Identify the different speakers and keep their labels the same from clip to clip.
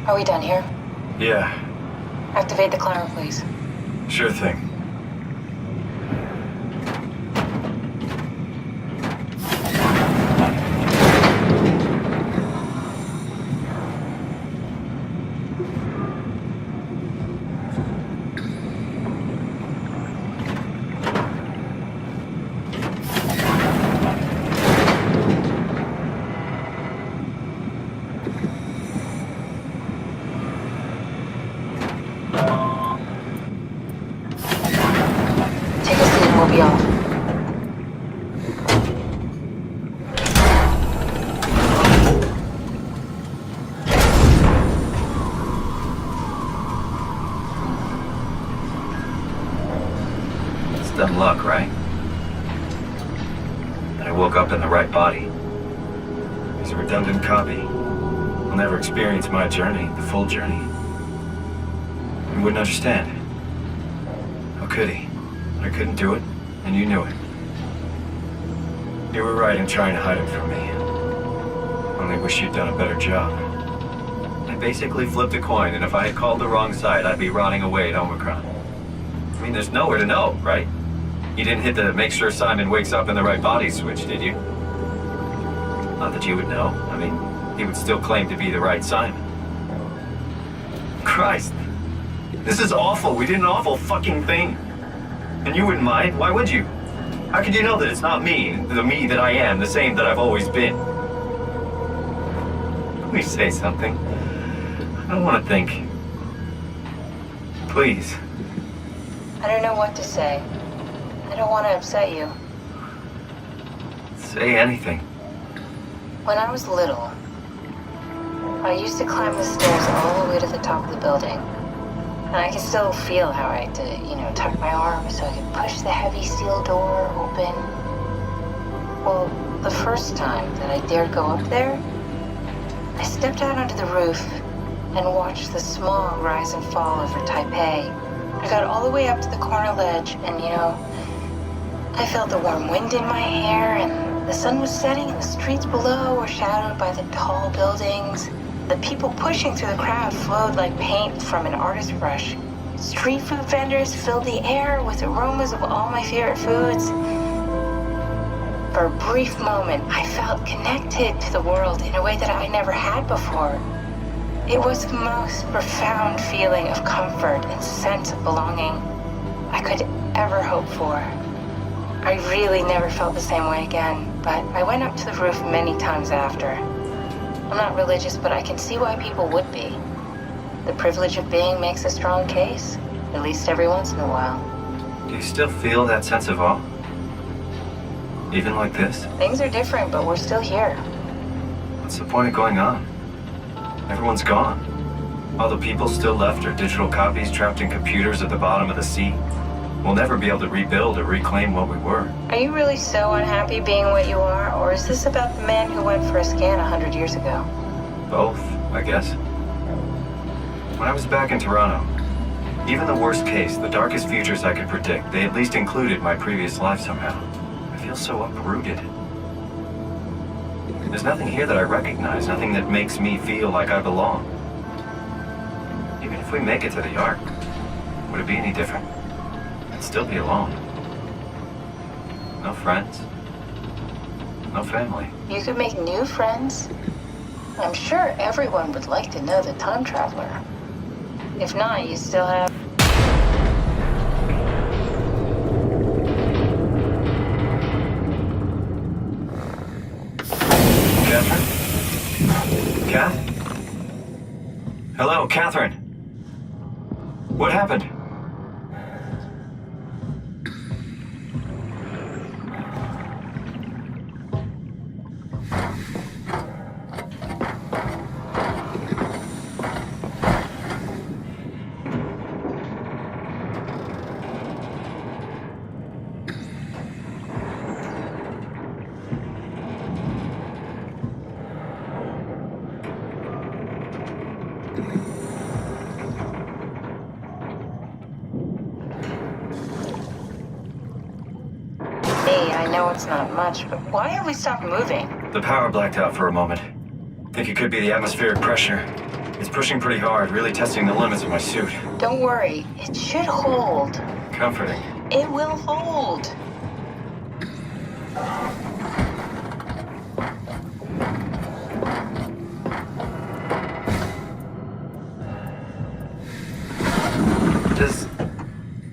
Speaker 1: Are we done here?
Speaker 2: Yeah,
Speaker 1: Activate the climber, please.
Speaker 2: sure thing.
Speaker 1: Take a seat and we'll be off.
Speaker 2: It's dumb luck, right? That I woke up in the right body. He's a redundant copy. He'll never experience my journey, the full journey. He wouldn't understand. How could he? I couldn't do it, and you knew it. You were right in trying to hide it from me. Only wish you'd done a better job. I basically flipped a coin, and if I had called the wrong side, I'd be rotting away at Omicron. I mean, there's nowhere to know, right? You didn't hit the make sure Simon wakes up in the right body switch, did you? Not that you would know. I mean, he would still claim to be the right Simon. Christ. This is awful. We did an awful fucking thing. And you wouldn't mind? Why would you? How could you know that it's not me, the me that I am, the same that I've always been? Please say something. I don't want to think. Please.
Speaker 1: I don't know what to say. I don't want to upset you.
Speaker 2: Say anything.
Speaker 1: When I was little, I used to climb the stairs all the way to the top of the building. And I can still feel how I had to, tuck my arm so I could push the heavy steel door open. Well, the first time that I dared go up there, I stepped out onto the roof and watched the smog rise and fall over Taipei. I got all the way up to the corner ledge and, I felt the warm wind in my hair and the sun was setting and the streets below were shadowed by the tall buildings. The people pushing through the crowd flowed like paint from an artist's brush. Street food vendors filled the air with aromas of all my favorite foods. For a brief moment, I felt connected to the world in a way that I never had before. It was the most profound feeling of comfort and sense of belonging I could ever hope for. I really never felt the same way again, but I went up to the roof many times after. I'm not religious, but I can see why people would be. The privilege of being makes a strong case, at least every once in a while.
Speaker 2: Do you still feel that sense of awe? Even like this?
Speaker 1: Things are different, but we're still here.
Speaker 2: What's the point of going on? Everyone's gone. All the people still left are digital copies trapped in computers at the bottom of the sea. We'll never be able to rebuild or reclaim what we were.
Speaker 1: Are you really so unhappy being what you are, or is this about the man who went for a scan 100 years ago?
Speaker 2: Both, I guess. When I was back in Toronto, even the worst case, the darkest futures I could predict, they at least included my previous life somehow. I feel so uprooted. There's nothing here that I recognize, nothing that makes me feel like I belong. Even if we make it to the Ark, would it be any different? I'd still be alone. No friends. No family.
Speaker 1: You could make new friends. I'm sure everyone would like to know the time traveler. If not, you still have...
Speaker 2: Catherine? Kath? Hello, Catherine. What happened?
Speaker 1: I know it's not much, but why have we stopped moving?
Speaker 2: The power blacked out for a moment. Think it could be the atmospheric pressure. It's pushing pretty hard, really testing the limits of my suit.
Speaker 1: Don't worry, it should hold.
Speaker 2: Comforting.
Speaker 1: It will hold.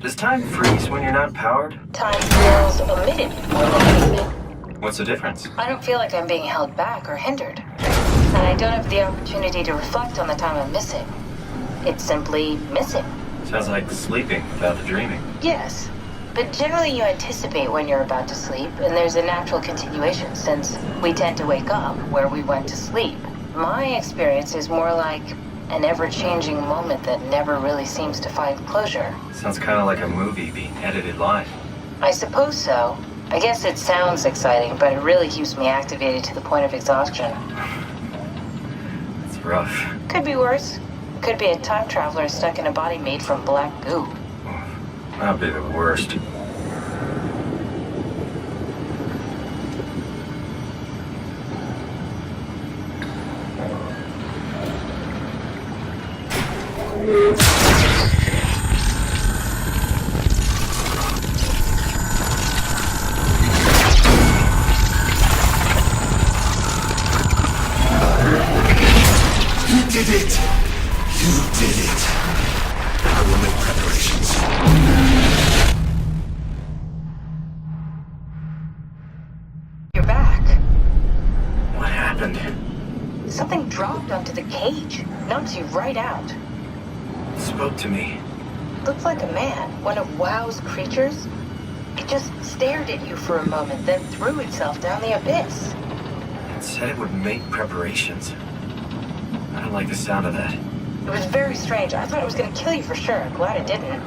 Speaker 2: Does time freeze when you're not powered?
Speaker 1: Time feels omitted more than anything.
Speaker 2: What's the difference?
Speaker 1: I don't feel like I'm being held back or hindered. And I don't have the opportunity to reflect on the time I'm missing. It's simply missing.
Speaker 2: Sounds like sleeping without the dreaming.
Speaker 1: Yes. But generally you anticipate when you're about to sleep, and there's a natural continuation since we tend to wake up where we went to sleep. My experience is more like an ever-changing moment that never really seems to find closure.
Speaker 2: Sounds kind of like a movie being edited live.
Speaker 1: I suppose so. I guess it sounds exciting, but it really keeps me activated to the point of exhaustion.
Speaker 2: It's rough.
Speaker 1: Could be worse. Could be a time traveler stuck in a body made from black goo.
Speaker 2: That'd be the worst.
Speaker 3: You did it! You did it! I will make preparations.
Speaker 1: You're back.
Speaker 2: What happened?
Speaker 1: Something dropped onto the cage. Knocks you right out.
Speaker 2: It spoke to me.
Speaker 1: Looked like a man, one of WoW's creatures. It just stared at you for a moment, then threw itself down the abyss.
Speaker 2: It said it would make preparations. I don't like the sound of that.
Speaker 1: It was very strange. I thought it was going to kill you for sure. Glad it didn't.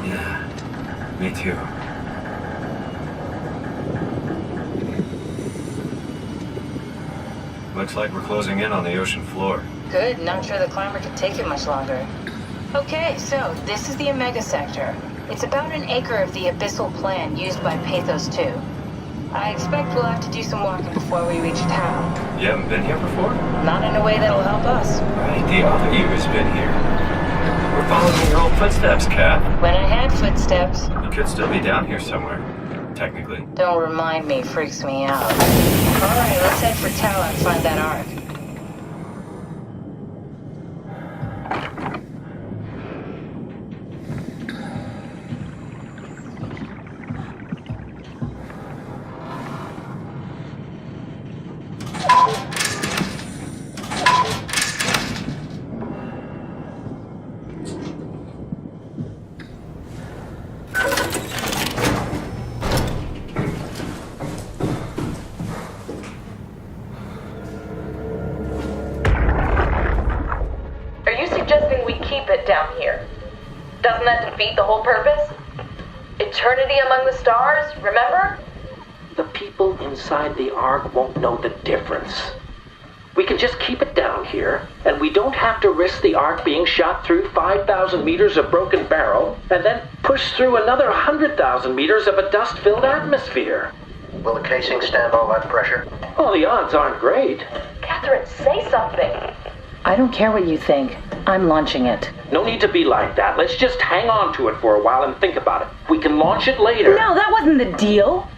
Speaker 2: Yeah, me too. Looks like we're closing in on the ocean floor.
Speaker 1: Good. Not sure the climber can take it much longer. Okay, so this is the Omega Sector. It's about an acre of the abyssal plan used by Pathos 2. I expect we'll have to do some walking before we reach town.
Speaker 2: You haven't been here before?
Speaker 1: Not in a way that'll help us.
Speaker 2: Right, the other you has been here. We're following your old footsteps, Cap.
Speaker 1: When I had footsteps.
Speaker 2: You could still be down here somewhere, technically.
Speaker 1: Don't remind me, freaks me out. Alright, let's head for Tau and find that ark.
Speaker 4: Down here. Doesn't that defeat the whole purpose? Eternity among the stars, remember?
Speaker 5: The people inside the Ark won't know the difference. We can just keep it down here, and we don't have to risk the Ark being shot through 5,000 meters of broken barrel, and then push through another 100,000 meters of a dust-filled atmosphere.
Speaker 6: Will the casing stand all that pressure?
Speaker 5: Well, the odds aren't great.
Speaker 4: Catherine, say something.
Speaker 7: I don't care what you think. I'm launching it.
Speaker 5: No need to be like that. Let's just hang on to it for a while and think about it. We can launch it later.
Speaker 7: No, that wasn't the deal.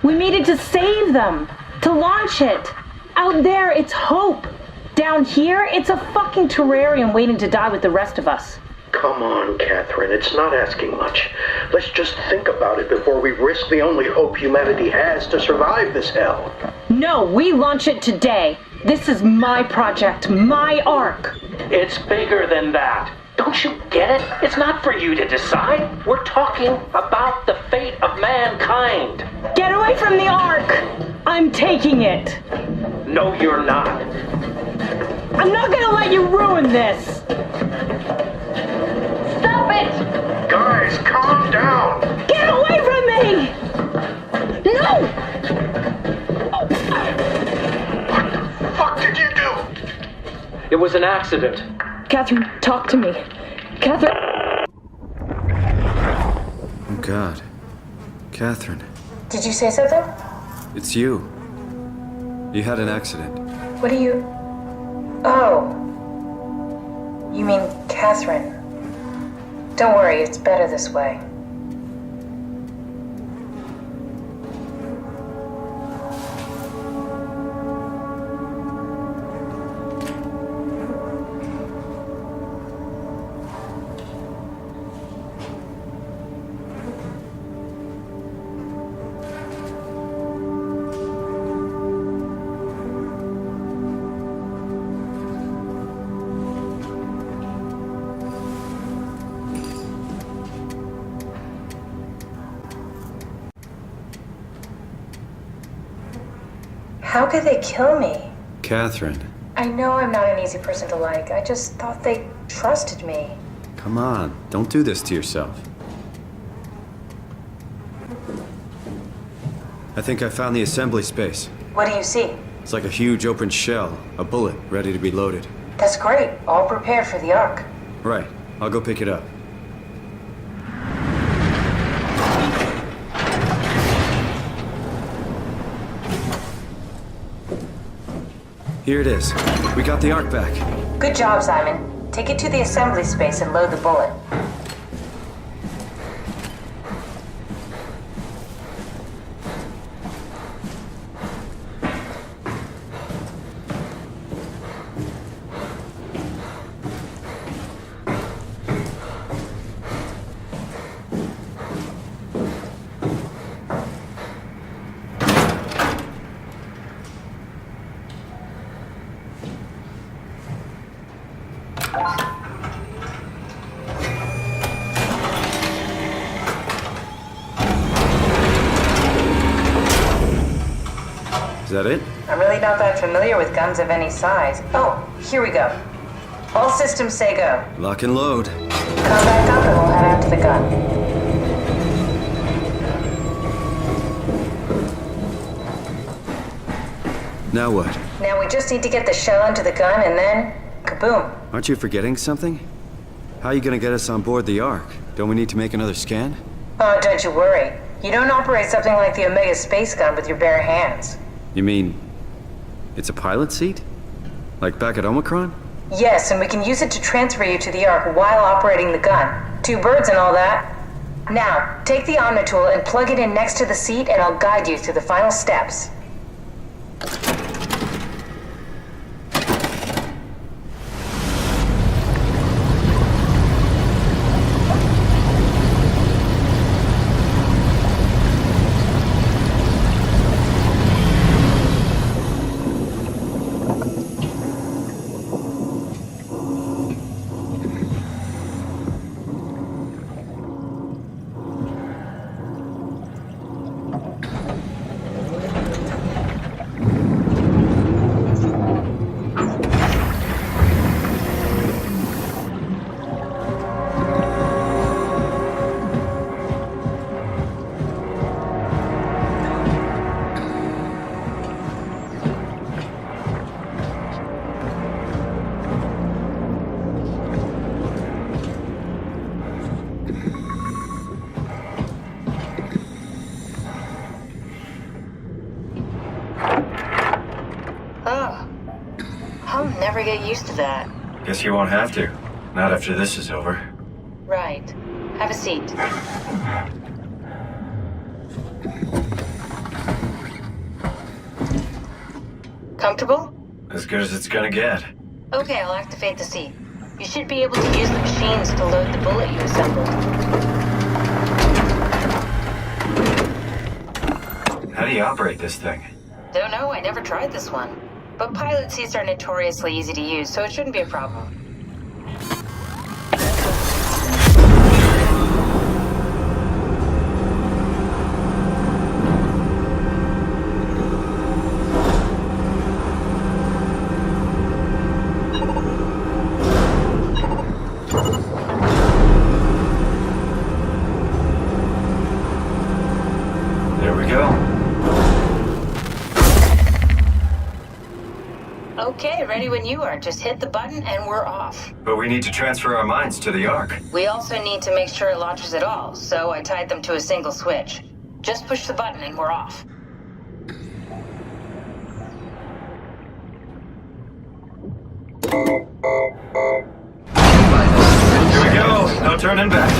Speaker 7: We needed to save them. To launch it. Out there, it's hope. Down here, it's a fucking terrarium waiting to die with the rest of us.
Speaker 6: Come on, Catherine. It's not asking much. Let's just think about it before we risk the only hope humanity has to survive this hell.
Speaker 7: No, we launch it today. This is my project, my Ark.
Speaker 5: It's bigger than that. Don't you get it? It's not for you to decide. We're talking about the fate of mankind.
Speaker 7: Get away from the Ark! I'm taking it.
Speaker 5: No, you're not.
Speaker 7: I'm not gonna let you ruin this.
Speaker 4: Stop it!
Speaker 6: Guys, calm down!
Speaker 7: Get away from me! No!
Speaker 6: What the fuck did you do?
Speaker 5: It was an accident.
Speaker 7: Catherine, talk to me. Catherine.
Speaker 8: Oh, God. Catherine.
Speaker 1: Did you say something?
Speaker 8: It's you. You had an accident.
Speaker 1: What are you... Oh. You mean Catherine? Don't worry, it's better this way. How could they kill me?
Speaker 8: Catherine,
Speaker 1: I know I'm not an easy person to like. I just thought they trusted me.
Speaker 8: come on. Don't do this to yourself. I think I found the assembly space.
Speaker 1: What do you see?
Speaker 8: It's like a huge open shell, a bullet ready to be loaded.
Speaker 1: That's great. All prepared for the Ark.
Speaker 8: Right. I'll go pick it up. Here it is. We got the Ark back.
Speaker 1: Good job, Simon. Take it to the assembly space and load the bullet.
Speaker 8: Is that it?
Speaker 1: I'm really not that familiar with guns of any size. Oh, here we go. All systems say go.
Speaker 8: Lock and load.
Speaker 1: Come back up and we'll head out to the gun.
Speaker 8: Now what?
Speaker 1: Now we just need to get the shell into the gun and then, kaboom.
Speaker 8: Aren't you forgetting something? How are you gonna get us on board the Ark? Don't we need to make another scan?
Speaker 1: Oh, don't you worry. You don't operate something like the Omega space gun with your bare hands.
Speaker 8: You mean, it's a pilot seat? Like back at Omicron?
Speaker 1: Yes, and we can use it to transfer you to the Ark while operating the gun. 2 birds and all that. Now, take the Omnitool and plug it in next to the seat and I'll guide you through the final steps. I'll never get used to that.
Speaker 2: Guess you won't have to. Not after this is over.
Speaker 1: Right. Have a seat. Comfortable?
Speaker 2: As good as it's gonna get.
Speaker 1: Okay, I'll activate the seat. You should be able to use the machines to load the bullet you assembled.
Speaker 2: How do you operate this thing?
Speaker 1: Don't know, I never tried this one. But pilot seats are notoriously easy to use, so it shouldn't be a problem.
Speaker 2: There we go.
Speaker 1: Okay, ready when you are. Just hit the button and we're off.
Speaker 2: But we need to transfer our minds to the Ark.
Speaker 1: We also need to make sure it launches at all, so I tied them to a single switch. Just push the button and we're off.
Speaker 2: turning back.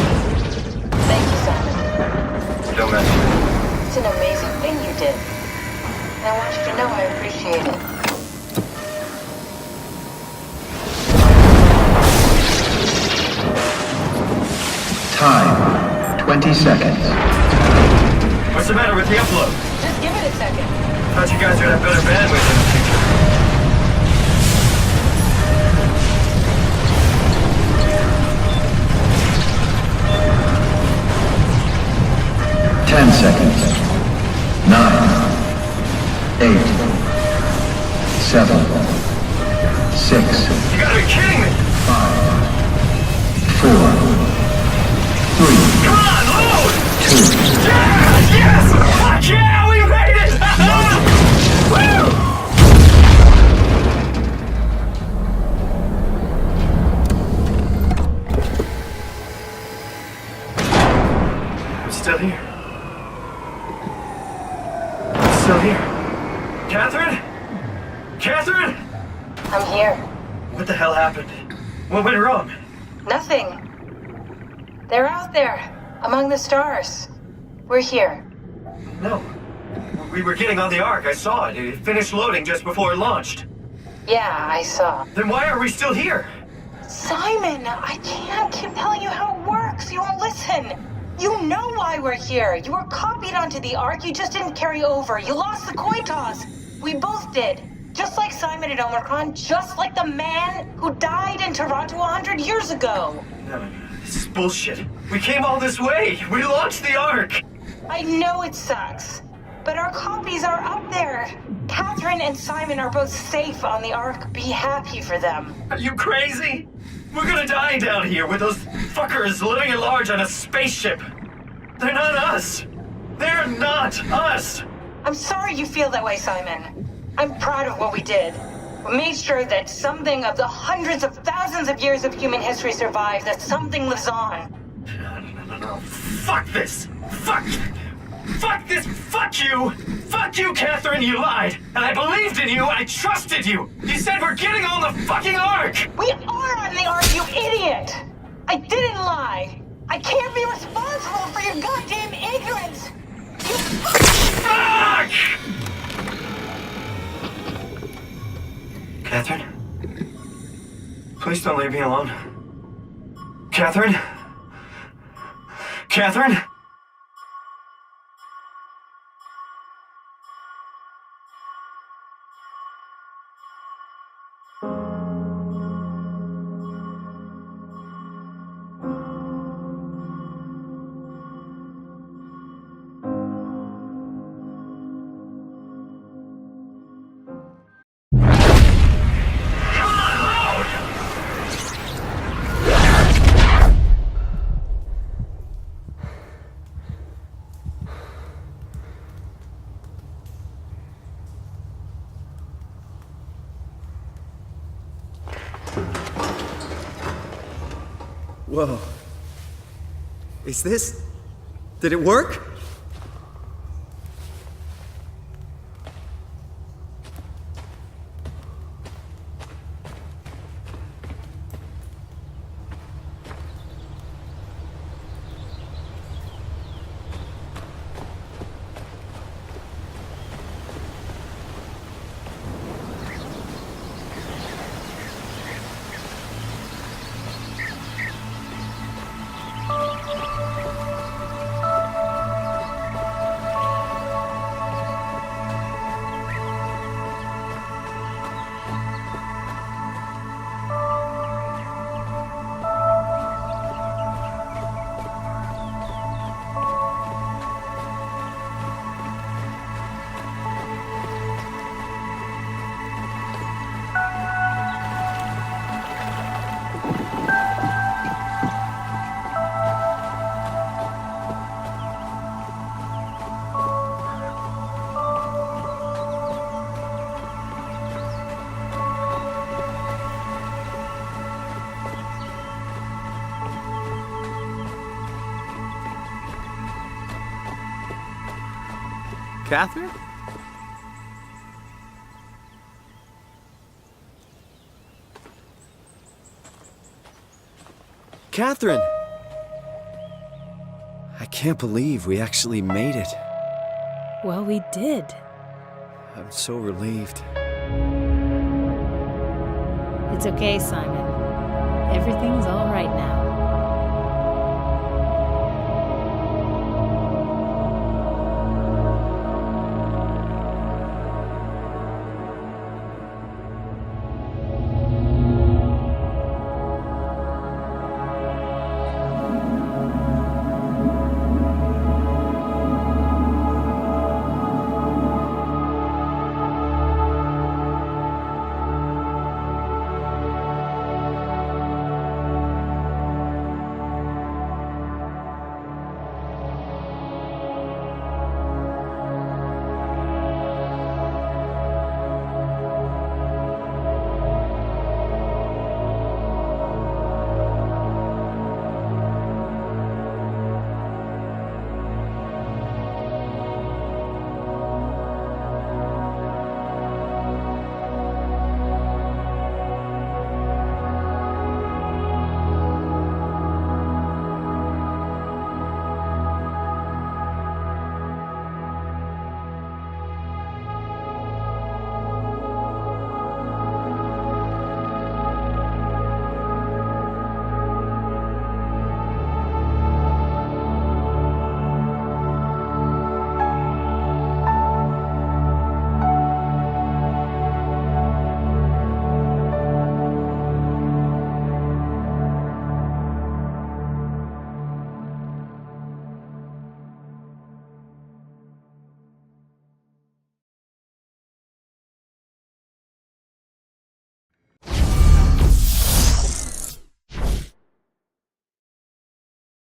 Speaker 1: Thank you, Simon.
Speaker 2: Don't mention it.
Speaker 1: It's an amazing thing you did. And I want you to know I appreciate it.
Speaker 9: Time, 20 seconds.
Speaker 2: What's the matter with the upload?
Speaker 1: Just give it a second.
Speaker 2: Thought you guys would have better bandwidth in the future.
Speaker 9: 10 seconds. 9, 8, 7, 6,
Speaker 2: You gotta be kidding me!
Speaker 9: 5, 4, 3,
Speaker 2: Come on, load!
Speaker 9: 2,
Speaker 2: Yes! Yes! Fuck yeah! We made it! Woo! I'm still here. I'm still here. Catherine? Catherine?
Speaker 1: I'm here.
Speaker 2: What the hell happened? What went wrong?
Speaker 1: Nothing. They're out there, among the stars. We're here.
Speaker 2: No. We were getting on the Ark. I saw it. It finished loading just before it launched.
Speaker 1: Yeah, I saw.
Speaker 2: Then why are we still here?
Speaker 1: Simon, I can't keep telling you how it works. You won't listen. You know why we're here. You were copied onto the Ark. You just didn't carry over. You lost the coin toss. We both did. Just like Simon at Omicron, just like the man who died in Toronto 100 years ago.
Speaker 2: No, this is bullshit. We came all this way. We launched the Ark.
Speaker 1: I know it sucks, but our copies are up there. Catherine and Simon are both safe on the Ark. Be happy for them.
Speaker 2: Are you crazy? We're gonna die down here with those fuckers living at large on a spaceship. They're not us. They're not us.
Speaker 1: I'm sorry you feel that way, Simon. I'm proud of what we did. We made sure that something of the hundreds of thousands of years of human history survives, that something lives on.
Speaker 2: No. Fuck this. Fuck this. Fuck you. Fuck you, Catherine. You lied. And I believed in you. I trusted you. You said we're getting on the fucking Ark.
Speaker 1: We are on the Ark, you idiot! I didn't lie. I can't be responsible for your goddamn ignorance. You
Speaker 2: Fuck! Catherine? Please don't leave me alone. Catherine? Catherine?
Speaker 8: Whoa. Is this... Did it work? Catherine? Catherine! can't believe we actually made it.
Speaker 10: Well, we did.
Speaker 8: I'm so relieved.
Speaker 10: It's okay, Simon. Everything's all right now.